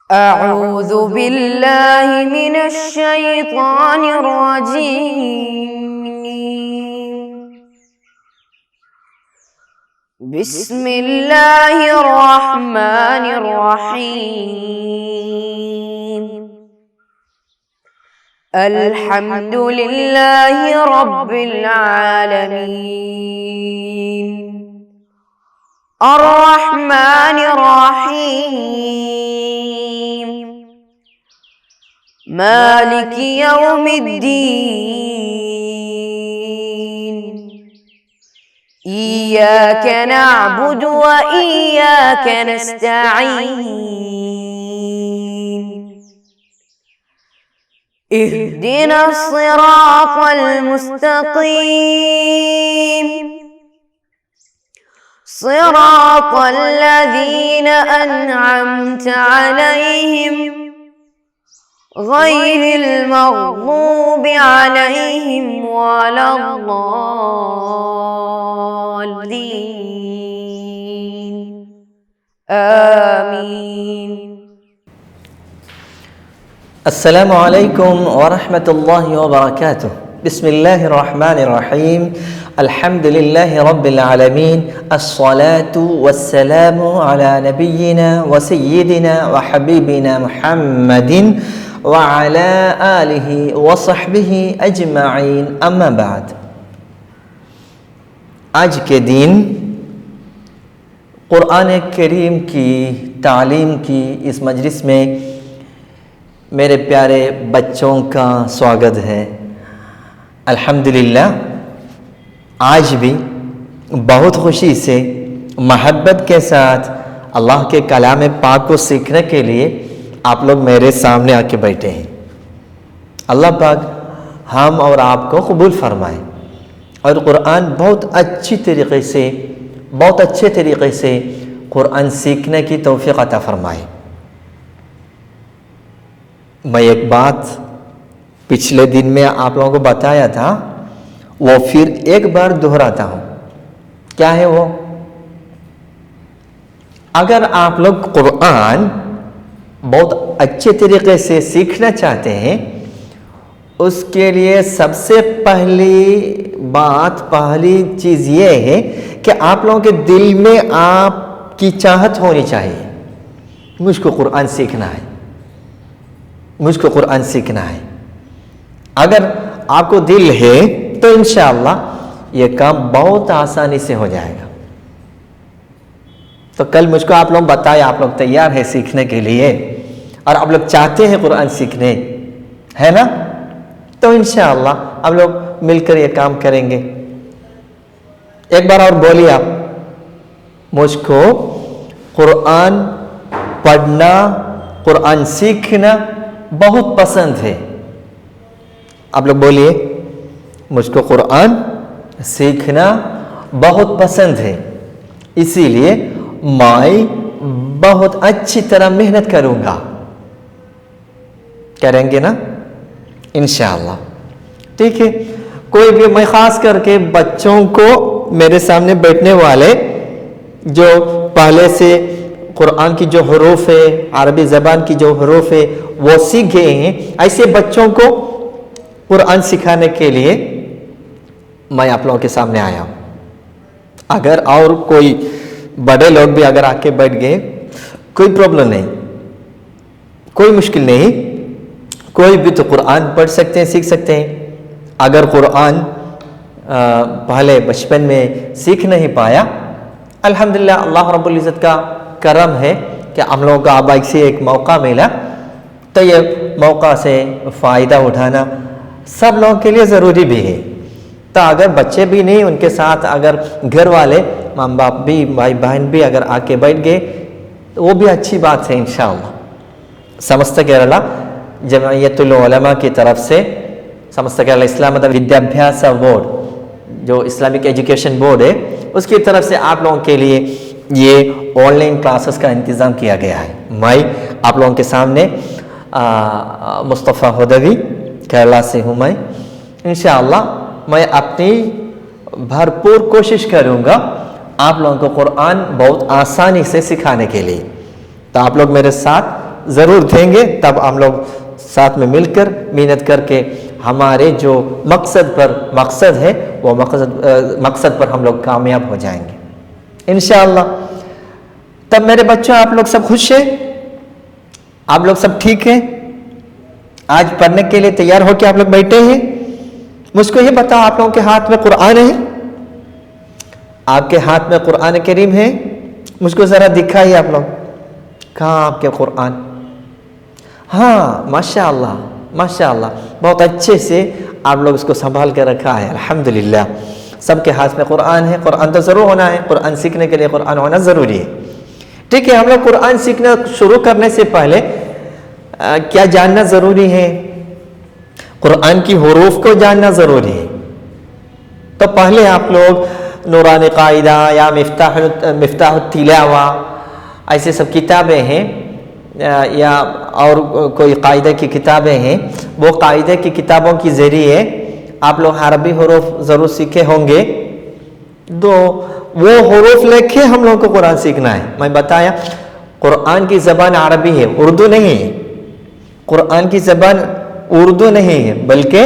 أعوذ بالله من الشيطان الرجيم. بسم الله الرحمن الرحيم. الحمد لله رب العالمين الرحمن الرحيم مالك يوم الدين إياك نعبد وإياك نستعين اهدنا الصراط المستقيم صراط الذين أنعمت عليهم غير المغضوب عليهم ولا الضالين آمين. السلام علیکم ورحمۃ اللہ وبرکاتہ. بسم اللہ الرحمن الرحیم. الحمد للہ رب العالمین. الصلاة والسلام علی نبینا وسیدنا وحبیبنا محمد وعلی آلہ وصحبہ اجمعین. اما بعد. آج کے دن قرآن کریم کی تعلیم کی اس مجلس میں میرے پیارے بچوں کا سواگت ہے. الحمدللہ آج بھی بہت خوشی سے محبت کے ساتھ اللہ کے کلام پاک کو سیکھنے کے لیے آپ لوگ میرے سامنے آ کے بیٹھے ہیں. اللہ پاک ہم اور آپ کو قبول فرمائے اور قرآن بہت اچھے طریقے سے قرآن سیکھنے کی توفیق عطا فرمائے. میں ایک بات پچھلے دن میں آپ لوگوں کو بتایا تھا، وہ پھر ایک بار دہراتا ہوں. کیا ہے وہ؟ اگر آپ لوگ قرآن بہت اچھے طریقے سے سیکھنا چاہتے ہیں، اس کے لیے سب سے پہلی چیز یہ ہے کہ آپ لوگوں کے دل میں آپ کی چاہت ہونی چاہیے. مجھ کو قرآن سیکھنا ہے. اگر آپ کو دل ہے تو انشاءاللہ یہ کام بہت آسانی سے ہو جائے گا. تو کل مجھ کو آپ لوگ بتائے آپ لوگ تیار ہیں سیکھنے کے لیے اور آپ لوگ چاہتے ہیں قرآن سیکھنے، ہے نا؟ تو انشاءاللہ آپ لوگ مل کر یہ کام کریں گے. ایک بار اور بولیے آپ، مجھ کو قرآن پڑھنا، قرآن سیکھنا بہت پسند ہے. آپ لوگ بولیے، مجھ کو قرآن سیکھنا بہت پسند ہے، اسی لیے میں بہت اچھی طرح محنت کروں گا. کریں گے نا انشاءاللہ؟ ٹھیک ہے. کوئی بھی، میں خاص کر کے بچوں کو میرے سامنے بیٹھنے والے جو پہلے سے قرآن کی جو حروف ہے، عربی زبان کی جو حروف ہے وہ سیکھ گئے ہیں، ایسے بچوں کو قرآن سکھانے کے لیے میں آپ لوگوں کے سامنے آیا ہوں. اگر اور کوئی بڑے لوگ بھی اگر آ کے بیٹھ گئے، کوئی پرابلم نہیں، کوئی مشکل نہیں. کوئی بھی تو قرآن پڑھ سکتے ہیں، سیکھ سکتے ہیں. اگر قرآن پہلے بچپن میں سیکھ نہیں پایا، الحمدللہ اللہ رب العزت کا کرم ہے کہ ہم لوگوں کو آبائی سے ایک موقع ملا، تو یہ موقع سے فائدہ اٹھانا سب لوگوں کے لیے ضروری بھی ہے. تو اگر بچے بھی نہیں، ان کے ساتھ اگر گھر والے ماں باپ بھی، بھائی بہن بھی اگر آ کے بیٹھ گئے تو وہ بھی اچھی بات ہے انشاءاللہ. سمستہ کیرلا جمعیت العلماء کی طرف سے، سمستہ کیرلا اسلام ودیابھیاس بورڈ جو اسلامک ایجوکیشن بورڈ ہے، اس کی طرف سے آپ لوگوں کے لیے یہ آن لائن کلاسز کا انتظام کیا گیا ہے. میں آپ لوگوں کے سامنے مصطفیٰ ہدوی کیرلا سے ہوں. میں انشاءاللہ میں اپنی بھرپور کوشش کروں گا آپ لوگوں کو قرآن بہت آسانی سے سکھانے کے لیے. تو آپ لوگ میرے ساتھ ضرور دیں گے، تب ہم لوگ ساتھ میں مل کر محنت کر کے ہمارے جو مقصد ہے وہ مقصد پر ہم لوگ کامیاب ہو جائیں گے انشاءاللہ۔ تب میرے بچوں آپ لوگ سب خوش ہیں؟ آپ لوگ سب ٹھیک ہیں؟ آج پڑھنے کے لیے تیار ہو کے آپ لوگ بیٹھے ہیں؟ مجھ کو یہ بتاؤ، آپ لوگوں کے ہاتھ میں قرآن ہے؟ آپ کے ہاتھ میں قرآن کریم ہے؟ مجھ کو ذرا دکھائیے آپ لوگ، کہاں آپ کے قرآن؟ ہاں ماشاءاللہ ماشاءاللہ، بہت اچھے سے آپ لوگ اس کو سنبھال کے رکھا ہے الحمدللہ۔ سب کے ہاتھ میں قرآن ہے، قرآن تو ضرور ہونا ہے، قرآن سیکھنے کے لیے قرآن ہونا ضروری ہے۔ ٹھیک ہے، ہم لوگ قرآن سیکھنا شروع کرنے سے پہلے کیا جاننا ضروری ہے؟ قرآن کی حروف کو جاننا ضروری ہے۔ تو پہلے آپ لوگ نورانی قاعدہ یا مفتاح التلاوہ ایسے سب کتابیں ہیں، یا اور کوئی قاعدہ کی کتابیں ہیں، وہ قاعدہ کی کتابوں کے ذریعے آپ لوگ عربی حروف ضرور سیکھے ہوں گے۔ تو وہ حروف لے کے ہم لوگوں کو قرآن سیکھنا ہے۔ میں بتایا قرآن کی زبان عربی ہے، اردو نہیں ہے۔ قرآن کی زبان اردو نہیں ہے بلکہ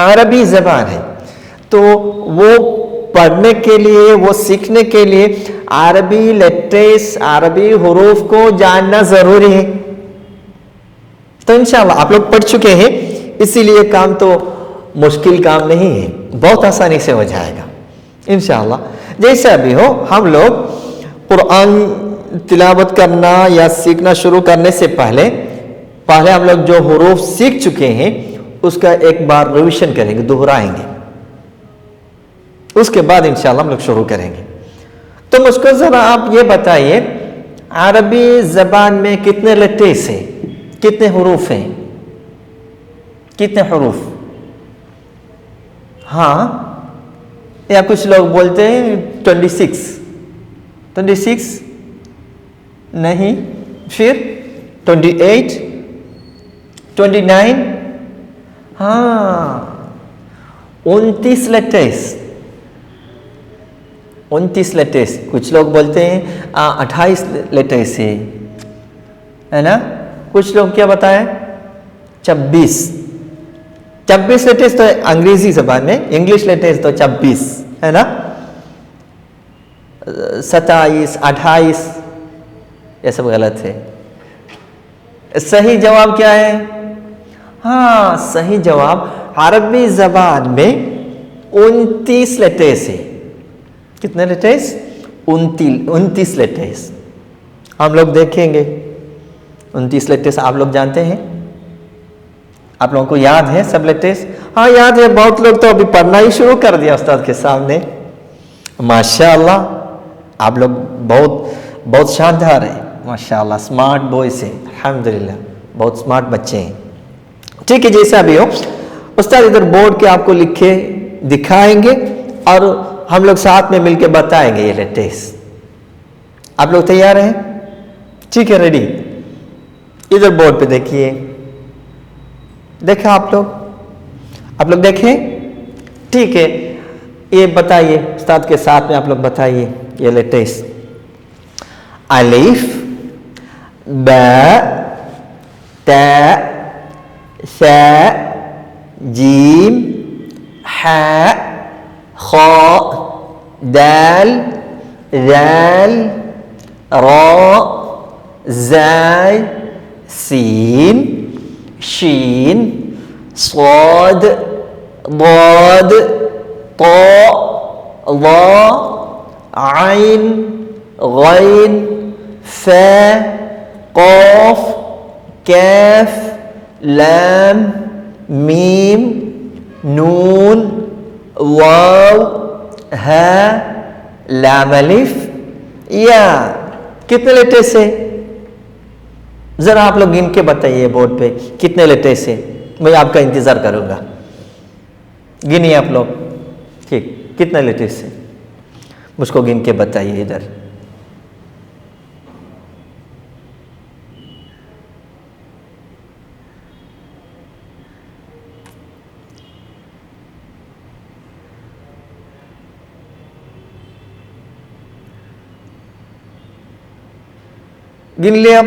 عربی زبان ہے۔ تو وہ پڑھنے کے لیے، وہ سیکھنے کے لیے عربی لیٹرز، عربی حروف کو جاننا ضروری ہے۔ تو انشاءاللہ آپ لوگ پڑھ چکے ہیں، اسی لیے کام تو مشکل کام نہیں ہے، بہت آسانی سے ہو جائے گا انشاءاللہ۔ جیسا بھی ہو، ہم لوگ قرآن تلاوت کرنا یا سیکھنا شروع کرنے سے پہلے ہم لوگ جو حروف سیکھ چکے ہیں اس کا ایک بار ریویژن کریں گے، دہرائیں گے، اس کے بعد انشاءاللہ ہم لوگ شروع کریں گے۔ تو مجھ کو ذرا آپ یہ بتائیے، عربی زبان میں کتنے لیٹرز ہیں، کتنے حروف ہیں، کتنے حروف؟ ہاں، یا کچھ لوگ بولتے ہیں 26 نہیں، پھر 28 29، ہاں 29 لیٹرز، 29 لیٹرز۔ کچھ لوگ بولتے ہیں 28 لیٹرز ہے نا، کچھ لوگ کیا بتائیں 26 لیٹرز تو انگریزی زبان میں، انگلش لیٹرز تو 26 ہے نا، 27 28 یہ سب غلط ہے۔ صحیح جواب کیا ہے؟ ہاں صحیح جواب عربی زبان میں 29 لیٹرز ہے۔ کتنے لیٹرز؟ 29 لیٹرز۔ ہم لوگ دیکھیں گے 29 لیٹرز آپ لوگ جانتے ہیں؟ آپ لوگوں کو یاد ہے سب لیٹرز؟ ہاں یاد ہے، بہت لوگ تو ابھی پڑھنا ہی شروع کر دیا استاد کے سامنے۔ ماشاءاللہ آپ لوگ بہت شاندار ہیں، ماشاءاللہ سمارٹ بوائز ہیں، الحمدللہ بہت سمارٹ بچے ہیں۔ ٹھیک ہے، جیسا بھی ہو استاد ادھر بورڈ کے آپ کو لکھے دکھائیں گے اور ہم لوگ ساتھ میں مل کے بتائیں گے یہ لیٹرز۔ آپ لوگ تیار ہیں؟ ٹھیک ہے، ریڈی؟ ادھر بورڈ پہ دیکھیے، دیکھا آپ لوگ دیکھیں؟ ٹھیک ہے، یہ بتائیے استاد کے ساتھ میں آپ لوگ بتائیے یہ لیٹرز۔ الف با تا ثا جیم حاء خاء دال ذال راء زاي سين شين صاد ضاد طاء ظاء عين غين فاء قاف كاف لام میم نون واو ہا لام الف یا۔ کتنے لیٹرز سے؟ ذرا آپ لوگ گن کے بتائیے بورڈ پہ کتنے لیٹرز سے، میں آپ کا انتظار کروں گا۔ گنیے آپ لوگ، ٹھیک، کتنے لیٹرز سے مجھ کو گن کے بتائیے ادھر۔ گن لے اب،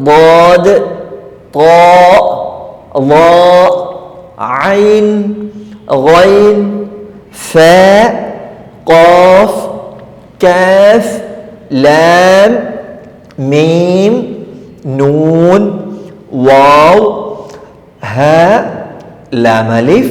ضاد, طاء, ظاء, عين, غين, فاء, قاف, كاف, لام, ميم, نون, واو, هاء, لام, ألف,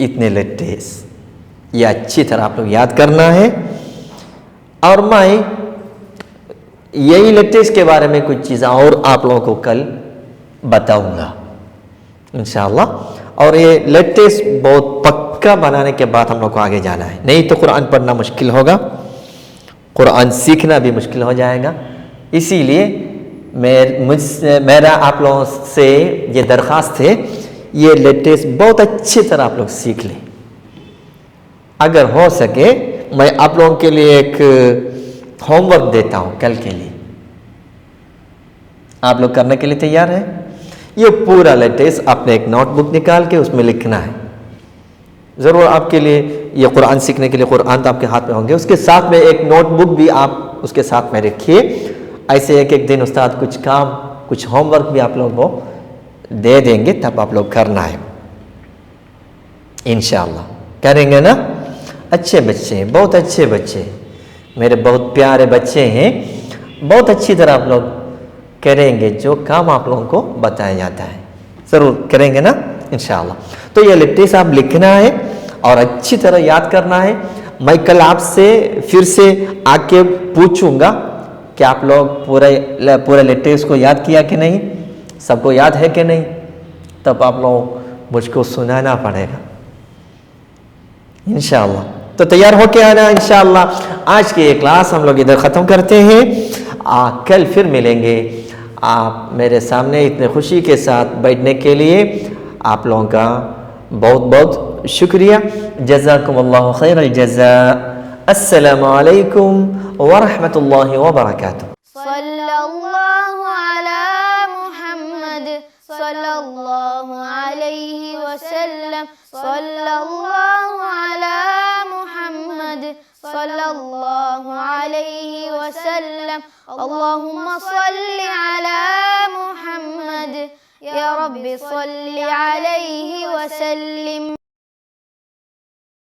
اتنے لیٹس یہ اچھی طرح آپ لوگ یاد کرنا ہے. اور میں یہی لیٹس کے بارے میں کچھ چیزیں اور آپ لوگوں کو کل بتاؤں گا انشاءاللہ. اور یہ لیٹس بہت پکا بنانے کے بعد ہم لوگ کو آگے جانا ہے, نہیں تو قرآن پڑھنا مشکل ہوگا, قرآن سیکھنا بھی مشکل ہو جائے گا. اسی لیے میرا آپ لوگوں سے یہ درخواست ہے, یہ لیٹس بہت اچھی طرح آپ لوگ سیکھ لیں. اگر ہو سکے میں آپ لوگوں کے لیے ایک ہوم ورک دیتا ہوں کل کے لیے, آپ لوگ کرنے کے لیے تیار ہیں؟ یہ پورا لیٹس آپ نے ایک نوٹ بک نکال کے اس میں لکھنا ہے. ضرور آپ کے لیے یہ قرآن سیکھنے کے لیے قرآن تو آپ کے ہاتھ میں ہوں گے, اس کے ساتھ میں ایک نوٹ بک بھی آپ اس کے ساتھ میں رکھیے. ایسے ایک دن استاد کچھ کام کچھ ہوم ورک بھی آپ لوگوں کو دے دیں گے, تب آپ لوگ کرنا ہے انشاءاللہ. کریں گے نا؟ اچھے بچے, بہت اچھے بچے, میرے بہت پیارے بچے ہیں. بہت اچھی طرح آپ لوگ کریں گے جو کام آپ لوگوں کو بتایا جاتا ہے, ضرور کریں گے نا انشاءاللہ. تو یہ لیٹس آپ لکھنا ہے اور اچھی طرح یاد کرنا ہے. میں کل آپ سے پھر سے آ کے پوچھوں گا کہ آپ لوگ پورے لیٹس کو یاد کیا کہ نہیں, سب کو یاد ہے کہ نہیں. تب آپ لوگ مجھ کو سنانا پڑے گا انشاءاللہ. تو تیار ہو کے آنا انشاءاللہ. آج کی یہ کلاس ہم لوگ ادھر ختم کرتے ہیں, کل پھر ملیں گے. آپ میرے سامنے اتنے خوشی کے ساتھ بیٹھنے کے لیے آپ لوگوں کا بہت بہت شکریہ. جزاکم اللہ خیر الجزاء. السلام علیکم ورحمۃ اللہ وبرکاتہ. صلی اللہ علی محمد صلی اللہ علیہ وسلم. صلی اللہ علی محمد صلی اللہ علیہ وسلم. اللہم صلی علی محمد یا رب صلی علیہ وسلم.